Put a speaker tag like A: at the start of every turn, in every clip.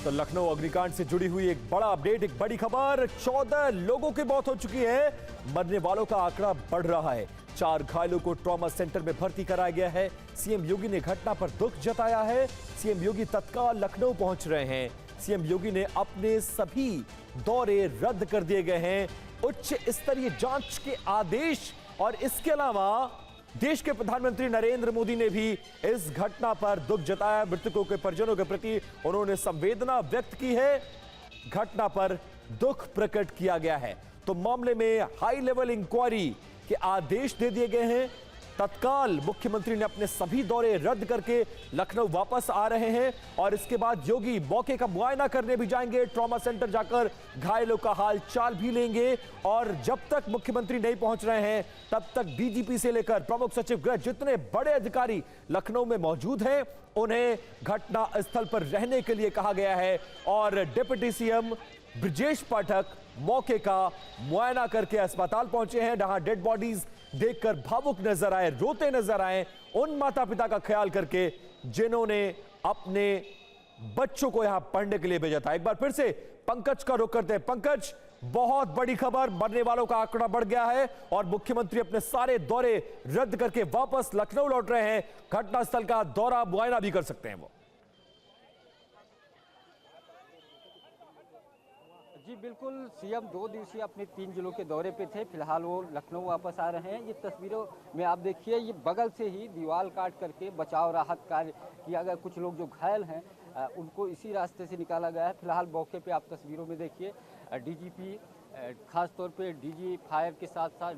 A: तो लखनऊ अग्निकांड से जुड़ी हुई एक बड़ा अपडेट, एक बड़ी खबर। 14 लोगों की मौत हो चुकी है, मरने वालों का आंकड़ा बढ़ रहा है। 4 घायलों को ट्रॉमा सेंटर में भर्ती कराया गया है। सीएम योगी ने घटना पर दुख जताया है। सीएम योगी तत्काल लखनऊ पहुंच रहे हैं। सीएम योगी ने अपने सभी दौरे रद्द कर दिए गए हैं। उच्च स्तरीय जांच के आदेश और इसके अलावा देश के प्रधानमंत्री नरेंद्र मोदी ने भी इस घटना पर दुख जताया। मृतकों के परिजनों के प्रति उन्होंने संवेदना व्यक्त की है। घटना पर दुख प्रकट किया गया है। तो मामले में हाई लेवल इंक्वायरी के आदेश दे दिए गए हैं। तत्काल मुख्यमंत्री ने अपने सभी दौरे रद्द करके लखनऊ वापस आ रहे हैं और इसके बाद योगी मौके का मुआयना करने भी जाएंगे। ट्रॉमा सेंटर जाकर घायलों का हाल चाल भी लेंगे और जब तक मुख्यमंत्री नहीं पहुंच रहे हैं तब तक डीजीपी से लेकर प्रमुख सचिव गृह जितने बड़े अधिकारी लखनऊ में मौजूद हैं उन्हें घटना स्थल पर रहने के लिए कहा गया है। और डिप्टी सीएम ब्रजेश पाठक मौके का मुआयना करके अस्पताल पहुंचे हैं, जहां डेड बॉडीज देखकर भावुक नजर आए, रोते नजर आए उन माता पिता का ख्याल करके जिन्होंने अपने बच्चों को यहां पढ़ने के लिए भेजा था। एक बार फिर से पंकज का रुख करते हैं। पंकज, बहुत बड़ी खबर, मरने वालों का आंकड़ा बढ़ गया है और मुख्यमंत्री अपने सारे दौरे रद्द करके वापस लखनऊ लौट रहे हैं। घटनास्थल का दौरा मुआयना भी कर सकते हैं वो।
B: जी बिल्कुल, सीएम 2 दिवसीय अपने 3 जिलों के दौरे पे थे। फिलहाल वो लखनऊ वापस आ रहे हैं। ये तस्वीरों में आप देखिए, ये बगल से ही दीवार काट करके बचाव राहत कार्य किया गया। कुछ लोग जो घायल हैं उनको इसी रास्ते से निकाला गया है। फिलहाल मौके पे आप तस्वीरों में देखिए डीजीपी, खास तौर पे डीजी फायर के साथ साथ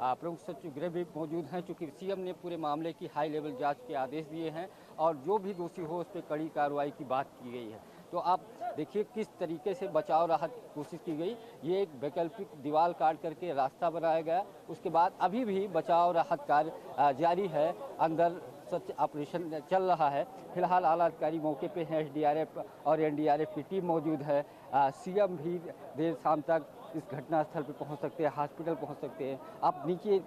B: प्रमुख सचिव गृह भी मौजूद हैं, चूँकि सीएम ने पूरे मामले की हाई लेवल जाँच के आदेश दिए हैं और जो भी दोषी हो उस पर कड़ी कार्रवाई की बात की गई है। तो आप देखिए किस तरीके से बचाव राहत की कोशिश की गई। ये एक वैकल्पिक दीवार काट करके रास्ता बनाया गया। उसके बाद अभी भी बचाव राहत कार्य जारी है, अंदर सर्च ऑपरेशन चल रहा है। फिलहाल आला अधिकारी मौके पे हैं, एसडीआरएफ और एनडीआरएफ की टीम मौजूद है। सीएम भी देर शाम तक इस घटनास्थल पे पहुंच सकते हैं, हॉस्पिटल पहुंच सकते हैं। आप नीचे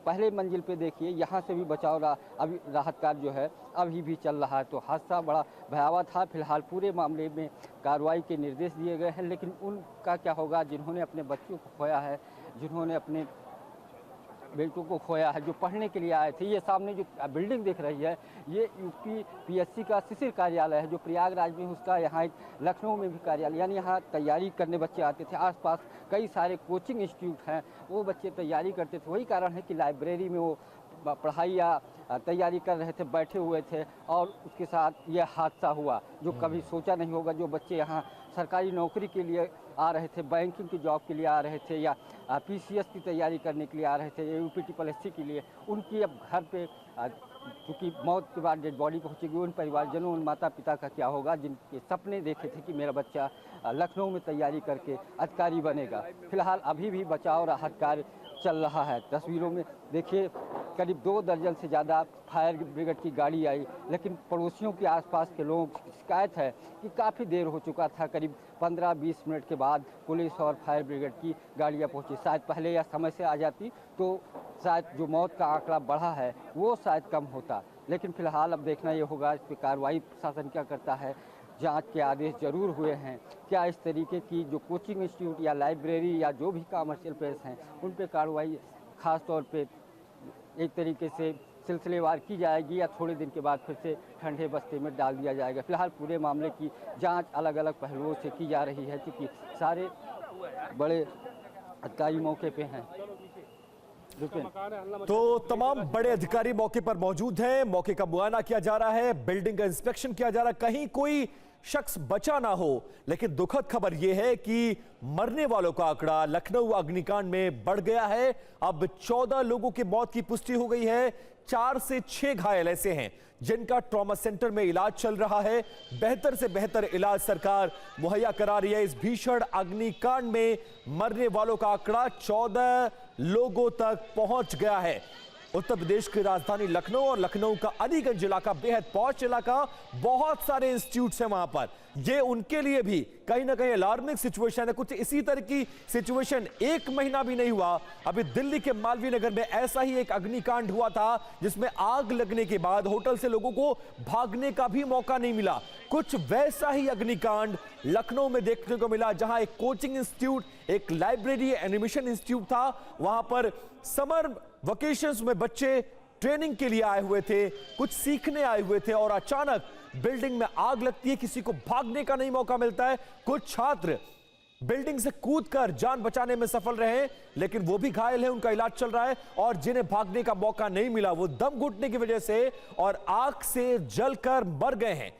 B: पहले मंजिल पे देखिए, यहाँ से भी बचाव अभी राहत कार्य जो है अभी भी चल रहा है। तो हादसा बड़ा भयावह था। फिलहाल पूरे मामले में कार्रवाई के निर्देश दिए गए हैं, लेकिन उनका क्या होगा जिन्होंने अपने बच्चों को खोया है, जिन्होंने अपने बेटों को खोया है, जो पढ़ने के लिए आए थे। ये सामने जो बिल्डिंग दिख रही है ये यूपी पीएससी का शिशिर कार्यालय है, जो प्रयागराज में उसका यहाँ एक लखनऊ में भी कार्यालय, यानी यहाँ तैयारी करने बच्चे आते थे। आसपास कई सारे कोचिंग इंस्टीट्यूट हैं, वो बच्चे तैयारी करते थे। वही कारण है कि लाइब्रेरी में वो पढ़ाई या तैयारी कर रहे थे, बैठे हुए थे और उसके साथ ये हादसा हुआ, जो कभी सोचा नहीं होगा। जो बच्चे यहाँ सरकारी नौकरी के लिए आ रहे थे, बैंकिंग की जॉब के लिए आ रहे थे या पीसीएस की तैयारी करने के लिए आ रहे थे, या यूपीटीपीएससी के लिए, उनकी अब घर पे क्योंकि मौत के बाद डेड बॉडी पहुँचेगी। उन परिवारजनों, उन माता पिता का क्या होगा जिनके सपने देखे थे कि मेरा बच्चा लखनऊ में तैयारी करके अधिकारी बनेगा। फिलहाल अभी भी बचाव राहत कार्य चल रहा है। तस्वीरों में देखिए करीब 2 दर्जन से ज़्यादा फायर ब्रिगेड की गाड़ी आई, लेकिन पड़ोसियों के आसपास के लोगों की शिकायत है कि काफ़ी देर हो चुका था। करीब 15-20 मिनट के बाद पुलिस और फायर ब्रिगेड की गाड़ियाँ पहुँची। शायद पहले या समय से आ जाती तो शायद जो मौत का आंकड़ा बढ़ा है वो शायद कम होता। लेकिन फिलहाल अब देखना ये होगा इस पर कार्रवाई प्रशासन क्या करता है। जांच के आदेश जरूर हुए हैं, क्या इस तरीके की जो कोचिंग इंस्टीट्यूट या लाइब्रेरी या जो भी कमर्शियल प्लेस हैं उन पर कार्रवाई खास तौर पे एक तरीके से सिलसिलेवार की जाएगी या थोड़े दिन के बाद फिर से ठंडे बस्ते में डाल दिया जाएगा। फिलहाल पूरे मामले की जांच अलग अलग पहलुओं से की जा रही है, क्योंकि सारे बड़े अधिकारी मौके पे हैं।
A: तो तमाम बड़े अधिकारी मौके पर मौजूद हैं, मौके का मुआयना किया जा रहा है, बिल्डिंग का इंस्पेक्शन किया जा रहा है, कहीं कोई शख्स बचा ना हो। लेकिन दुखद खबर यह है कि मरने वालों का आंकड़ा लखनऊ अग्निकांड में बढ़ गया है। अब 14 लोगों की मौत की पुष्टि हो गई है। 4 से 6 घायल ऐसे हैं जिनका ट्रॉमा सेंटर में इलाज चल रहा है। बेहतर से बेहतर इलाज सरकार मुहैया करा रही है। इस भीषण अग्निकांड में मरने वालों का आंकड़ा 14 लोगों तक पहुंच गया है। उत्तर प्रदेश की राजधानी लखनऊ और लखनऊ का अलीगंज इलाका बेहद पॉश इलाका, बहुत सारे इंस्टीट्यूट्स हैं वहां पर। ये उनके लिए भी कहीं ना कहीं अलार्मिंग सिचुएशन है। कुछ इसी तरह की सिचुएशन 1 महीना भी नहीं हुआ, अभी दिल्ली के मालवीय नगर में ऐसा ही एक अग्निकांड हुआ था जिसमें आग लगने के बाद होटल से लोगों को भागने का भी मौका नहीं मिला। कुछ वैसा ही अग्निकांड लखनऊ में देखने को मिला, जहां एक कोचिंग इंस्टीट्यूट, एक लाइब्रेरी, एनिमेशन इंस्टीट्यूट था। वहां पर समर वेकेशंस में बच्चे ट्रेनिंग के लिए आए हुए थे, कुछ सीखने आए हुए थे, और अचानक बिल्डिंग में आग लगती है। किसी को भागने का नहीं मौका मिलता है। कुछ छात्र बिल्डिंग से कूदकर जान बचाने में सफल रहे, लेकिन वो भी घायल है, उनका इलाज चल रहा है। और जिन्हें भागने का मौका नहीं मिला, वो दम घुटने की वजह से और आग से जलकर मर गए हैं।